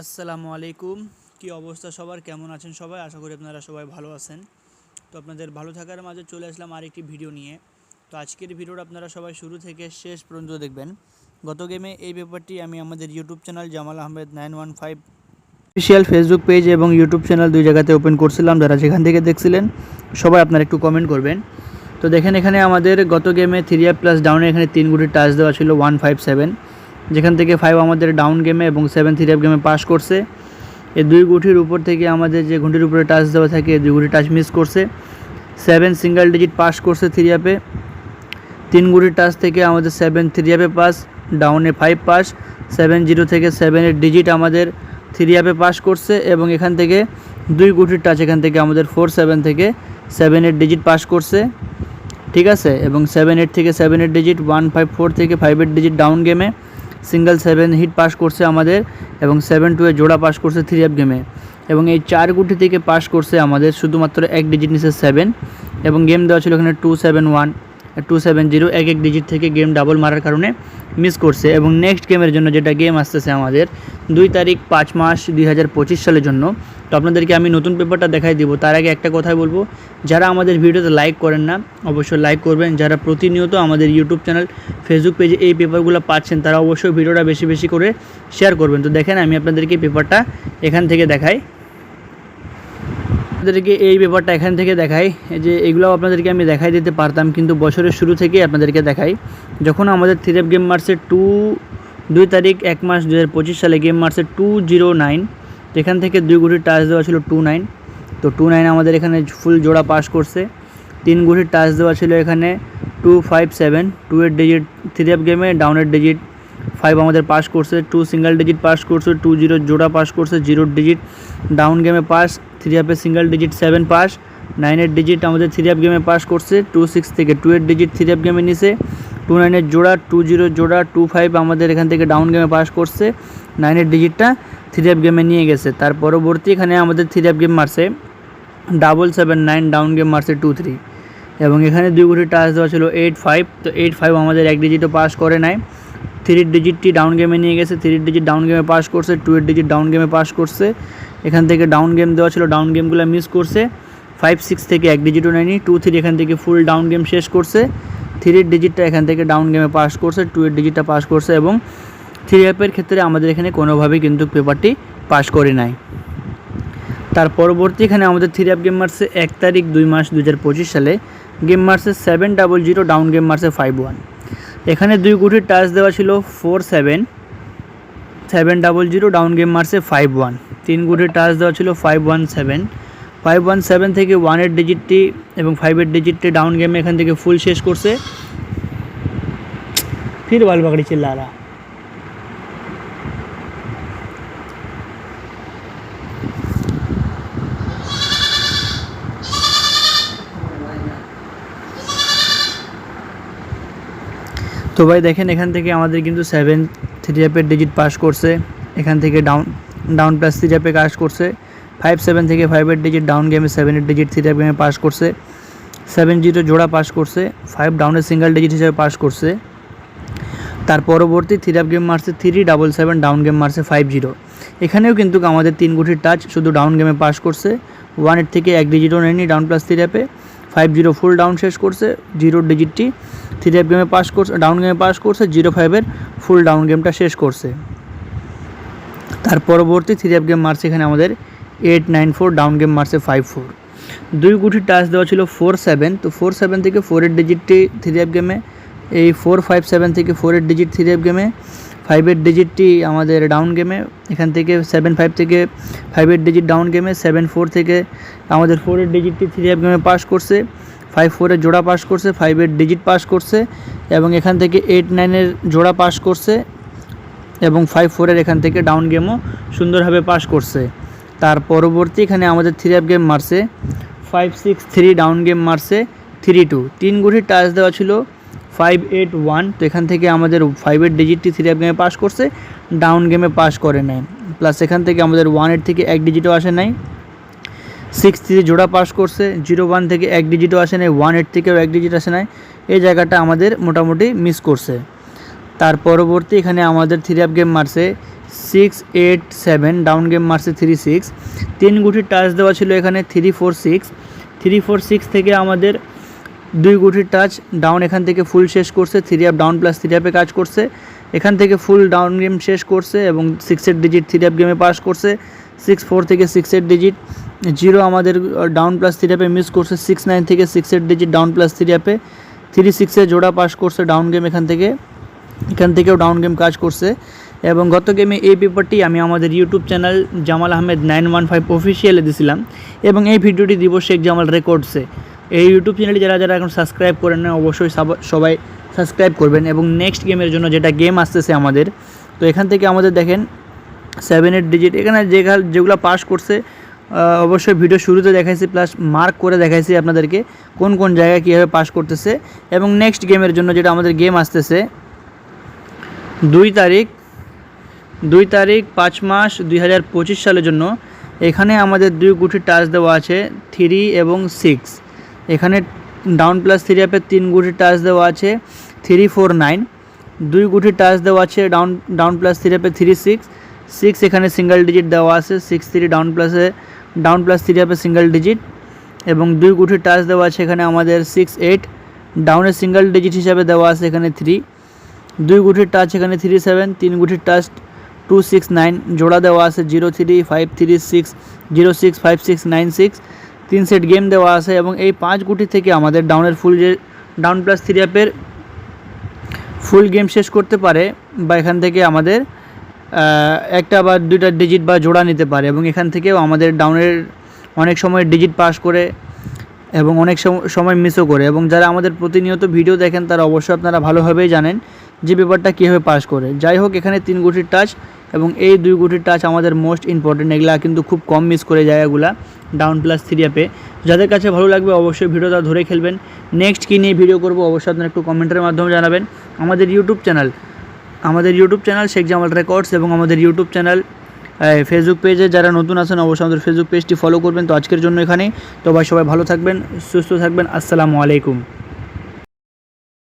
আসসালামু আলাইকুম। কি অবস্থা সবার, কেমন আছেন সবাই? আশা করি আপনারা সবাই ভালো আছেন। তো আপনাদের ভালো থাকার মাঝে চলে আসলাম আরেকটি ভিডিও নিয়ে। তো আজকের ভিডিওটা আপনারা সবাই শুরু থেকে শেষ পর্যন্ত দেখবেন। গত গেমে এই ব্যাপারটি আমি আমাদের YouTube channel Jamal Ahmed 915 official Facebook page এবং ইউটিউব চ্যানেল দুই জায়গাতে ওপেন করছিলাম। যারা যেখান থেকে দেখছিলেন সবাই আপনারা একটু কমেন্ট করবেন। তো দেখেন এখানে আমাদের গত গেমে 3 প্লাস ডাউনে এখানে 3 গুটি টাচ দেওয়া ছিল 157, যেখান থেকে 5 আমাদের ডাউন গেমে এবং 7 3 গেমে পাস করছে। এই দুই গুটির উপর থেকে আমাদের যে ঘুঁটির উপরে টাচ দেওয়া থাকে এই দুই গুটি টাচ মিস করছে। 7 সিঙ্গেল ডিজিট পাস করছে 3 অ্যাপে। 3 গুটির টাচ থেকে আমাদের 7 3 অ্যাপে পাস, ডাউনে 5 পাস, 7-0 থেকে 7-এর ডিজিট আমাদের 3 অ্যাপে পাস করছে। এবং এখান থেকে দুই গুটির টাচ এখান থেকে আমাদের 4-7 থেকে 7-এর ডিজিট পাস করছে, ঠিক আছে। এবং 7-8 থেকে 7-এর ডিজিট 154 থেকে 5-এর ডিজিট ডাউন গেমে সিঙ্গেল 7 হিট পাস করছে আমাদের। এবং 7-2 এ জোড়া পাস করছে 3 অ্যাপ গেমে। এবং এই 4 গুটি থেকে পাস করছে আমাদের শুধুমাত্র এক ডিজিট নিচে 7। এবং গেম দেওয়া ছিল এখানে 271 270, এক ডিজিট থেকে গেম ডাবল মারার কারণে মিস করছে। এবং নেক্সট গেমের জন্য যেটা গেম আসতেছে আমাদের 2 তারিখ 5 মাস 2025 সালের জন্য। তো আপনাদেরকে আমি নতুন পেপারটা দেখাই দিব। তার আগে একটা কথাই বলবো, যারা আমাদের ভিডিওতে লাইক করেন না অবশ্যই লাইক করবেন। যারা প্রতিনিয়ত আমাদের ইউটিউব চ্যানেল ফেসবুক পেজে এই পেপারগুলো পাচ্ছেন তারা অবশ্যই ভিডিওটা বেশি বেশি করে শেয়ার করবেন। তো দেখেন আমি আপনাদেরকে পেপারটা এখান থেকে দেখাই। আপনাদেরকে এই ব্যাপারটা এখান থেকে দেখাই যে এগুলো আপনাদেরকে আমি দেখাই দিতে পারতাম, কিন্তু বছরের শুরু থেকেই আপনাদেরকে দেখাই। যখন আমাদের 3 অ্যাপ গেম মারছে 2 তারিখ 1 মাস 2025 সালে গেম মারছে 209, এখান থেকে দুই গুটির টাচ দেওয়া ছিল 29। তো 29 আমাদের এখানে ফুল জোড়া পাস করছে। 3 গুটির টাচ দেওয়া ছিল এখানে 257, 2-এর ডিজিট 3 অ্যাপ গেমে, ডাউনের ডিজিট 5 আমাদের পাস করছে, 2 সিঙ্গেল ডিজিট পাস করছে, 2-0 জোড়া পাস করছে, 0 ডিজিট ডাউন গেমে পাস, 3 অ্যাপে সিঙ্গেল ডিজিট 7 পাস, 9-এর ডিজিট আমাদের 3 অ্যাপ গেমে পাস করছে, 26 থেকে 2-এর ডিজিট 3 অ্যাপ গেমে নিছে, 29-এর জোড়া, 20 জোড়া, 25 আমাদের এখান থেকে ডাউন গেমে পাস করছে, 9-এর ডিজিটটা 3 অ্যাপ গেমে নিয়ে গেছে। তার পরবর্তী এখানে আমাদের 3 অ্যাপ গেম মারছে 779, ডাউন গেম মারছে 2-3। এবং এখানে দুই গুটি টাচ দেওয়া ছিল 85। তো 85 আমাদের এক ডিজিটও পাস করে নাই, 3 ডিজিটটি ডাউন গেমে নিয়ে গেছে, 3 ডিজিট ডাউন গেমে পাস করছে, 2-এর ডিজিট ডাউন গেমে পাস করছে। এখান থেকে ডাউন গেম দেওয়া ছিল, ডাউন গেমগুলো মিস করছে। 5-6 থেকে এক ডিজিটও নেয়নি, 2-3 এখান থেকে ফুল ডাউন গেম শেষ করছে, 3-এর ডিজিটটা এখান থেকে ডাউন গেমে পাস করছে, 2-এর ডিজিটটা পাস করছে। এবং 3 অ্যাপের ক্ষেত্রে আমাদের এখানে কোনোভাবেই কিন্তু পেপারটি পাস করে নাই। তার পরবর্তী এখানে আমাদের 3 অ্যাপ গেম মারছে 1 তারিখ 2 মাস 2025 সালে গেম মারছে 700, ডাউন গেম মারছে 51। এখানে দুই গুটির টাচ দেওয়া ছিল 47, 700, ডাউন গেম মারছে 51। 3 গুটির টাচ দেওয়া ছিল 517 থেকে 1-এর ডিজিটটি এবং 5-এর ডিজিটটি ডাউন গেমে এখান থেকে ফুল শেষ করছে। ফির বাল বাকড়ি চিল্লা रहा। তো ভাই দেখেন এখান থেকে আমাদের কিন্তু 7 3 অ্যাপের ডিজিট পাস করছে, এখান থেকে ডাউন প্লাস 3 অ্যাপে কাজ করছে। 5-7 থেকে 5-এর ডিজিট ডাউন গেমে, 7-এর ডিজিট 3 অ্যাপ গেমে পাস করছে, 7-0 জোড়া পাস করছে, 5 ডাউনের সিঙ্গেল ডিজিট হিসেবে পাস করছে। তার পরবর্তী 3 অ্যাপ গেম মারছে 377, ডাউন গেম মারছে 50। এখানেও কিন্তু আমাদের 3 গুটির টাচ শুধু ডাউন গেমে পাস করছে, 1-এর থেকে এক ডিজিটও নেয়নি ডাউন প্লাস 3 অ্যাপে, 50 ফুল ডাউন শেষ করছে, 0 ডিজিটটি 3 অ্যাপ গেমে পাস করছে, ডাউন গেমে পাস করছে, 05-এর ফুল ডাউন গেমটা শেষ করছে। তার পরবর্তী 3 অ্যাপ গেম মারছে এখানে আমাদের 894, ডাউন গেম মারছে 54। দুই গুটির টাচ দেওয়া ছিল 47। তো 47 থেকে 4-এর ডিজিটটি 3 অ্যাপ গেমে, এই 457 থেকে 4-এর ডিজিট 3 অ্যাপ গেমে, 5-এর ডিজিটটি আমাদের ডাউন গেমে, এখান থেকে 75 থেকে 5-এর ডিজিট ডাউন গেমে, 74 থেকে আমাদের 4-এর ডিজিটটি 3 অ্যাপ গেমে পাস করছে, 54-এর জোড়া পাস করছে, 5-এর ডিজিট পাস করছে। এবং এখান থেকে 89-এর জোড়া পাস করছে এবং 54-এর এখান থেকে ডাউন গেমও সুন্দরভাবে পাস করছে। তার পরবর্তী এখানে আমাদের 3 অ্যাপ গেম মারছে 563, ডাউন গেম মারছে 32। 3 গুটির টাচ দেওয়া ছিল 581। তো এখান থেকে আমাদের 5-এর ডিজিটটি 3 অ্যাপ গেমে পাস করছে, ডাউন গেমে পাস করে নাই। প্লাস এখান থেকে আমাদের 1-এর থেকে এক ডিজিটও আসে নাই, 6-3 জোড়া পাস করছে, 01 থেকে এক ডিজিটও আসে নাই, 1-এর থেকেও এক ডিজিট আসে নাই। এই জায়গাটা আমাদের মোটামুটি মিস করছে। তার পরবর্তী এখানে আমাদের 3 অ্যাপ গেম মারছে 6-8-7, ডাউন গেম মারছে 3-6। 3 গুটির টাচ দেওয়া ছিল এখানে 3-4-6। 3-4-6 থেকে আমাদের 2 গুটির টাচ ডাউন এখান থেকে ফুল শেষ করছে, 3 আপ ডাউন প্লাস 3 আপে কাজ করছে, এখান থেকে ফুল ডাউন গেম শেষ করছে এবং 6-8 ডিজিট 3 আপ গেমে পাস করছে। 6-4 থেকে 6-8 ডিজিট 0 আমাদের ডাউন প্লাস 3 আপে মিস করছে। 6-9 থেকে 6-8 ডিজিট ডাউন প্লাস 3 আপে 3-6-এ জোড়া পাস করছে ডাউন গেম, এখান থেকেও ডাউন গেম কাজ করছে। এবং গত গেমে এই পেপারটি আমি আমাদের ইউটিউব চ্যানেল জামাল আহমেদ 915 অফিসিয়ালে দিয়েছিলাম এবং এই ভিডিওটি দিব শেখ জামাল রেকর্ডসে। এই ইউটিউব চ্যানেলটি যারা এখন সাবস্ক্রাইব করেন না অবশ্যই সবাই সাবস্ক্রাইব করবেন। এবং নেক্সট গেমের জন্য যেটা গেম আসতেছে আমাদের, তো এখান থেকে আমাদের দেখেন 7-8 ডিজিট এখানে যেগুলো পাস করছে অবশ্যই ভিডিও শুরুতে দেখাইছি, প্লাস মার্ক করে দেখাইছি আপনাদেরকে কোন কোন জায়গায় কীভাবে পাস করতেছে। এবং নেক্সট গেমের জন্য যেটা আমাদের গেম আসতেছে 2 তারিখ 5 মাস 2025 সালের জন্য, এখানে আমাদের 2 গুটির টাচ দেওয়া আছে 3 এবং 6। এখানে ডাউন প্লাস 3 আপে 3 গুটির টাচ দেওয়া আছে 3-4-9। 2 গুটির টাচ দেওয়া আছে ডাউন প্লাস 3 আপে 3-6। এখানে সিঙ্গেল ডিজিট দেওয়া আছে 6-3 ডাউন প্লাস 3 আপে সিঙ্গেল ডিজিট। এবং 2 গুটির টাচ দেওয়া আছে এখানে আমাদের 6-8, ডাউনের সিঙ্গেল ডিজিট হিসাবে দেওয়া আছে এখানে 3। 2 গুটির টাচ এখানে 3-7, 3 গুটির টাচ 2-6-9, জোড়া দেওয়া আছে 0-3-5-3-6, 0-6-5-6-9-6। 3 সেট গেম দেওয়া আছে এবং এই 5 গুটি থেকে আমাদের ডাউন প্লাস 3 আপের ফুল গেম শেষ করতে পারে, বা এখান থেকে আমাদের একটা বা 2টা ডিজিট বা জোড়া নিতে পারে। এবং এখান থেকেও আমাদের ডাউনের অনেক সময় ডিজিট পাস করে এবং অনেক সময় মিসও করে। এবং যারা আমাদের প্রতিনিয়ত ভিডিও দেখেন তারা অবশ্যই আপনারা ভালোভাবেই জানেন যে পেপারটা কীভাবে পাস করে। যাই হোক, এখানে 3 গুটির টাচ এবং এই 2 গুটির টাচ আমাদের মোস্ট ইম্পর্টেন্ট, এগুলা কিন্তু খুব কম মিস করে জায়গাগুলা ডাউন প্লাস 3 আপে। যাদের কাছে ভালো লাগবে অবশ্যই ভিডিওটা ধরে খেলবেন। নেক্সট কী নিয়ে ভিডিও করব অবশ্যই আপনারা একটু কমেন্টের মাধ্যমে জানাবেন। আমাদের YouTube channel Sheikh Jamal records এবং আমাদের ইউটিউব চ্যানেল ফেসবুক পেজে যারা নতুন আছেন অবশ্যই আমাদের ফেসবুক পেজটি ফলো করবেন। তো আজকের জন্য এখানেই, তো ভাই সবাই ভালো থাকবেন, সুস্থ থাকবেন, আসসালামু আলাইকুম।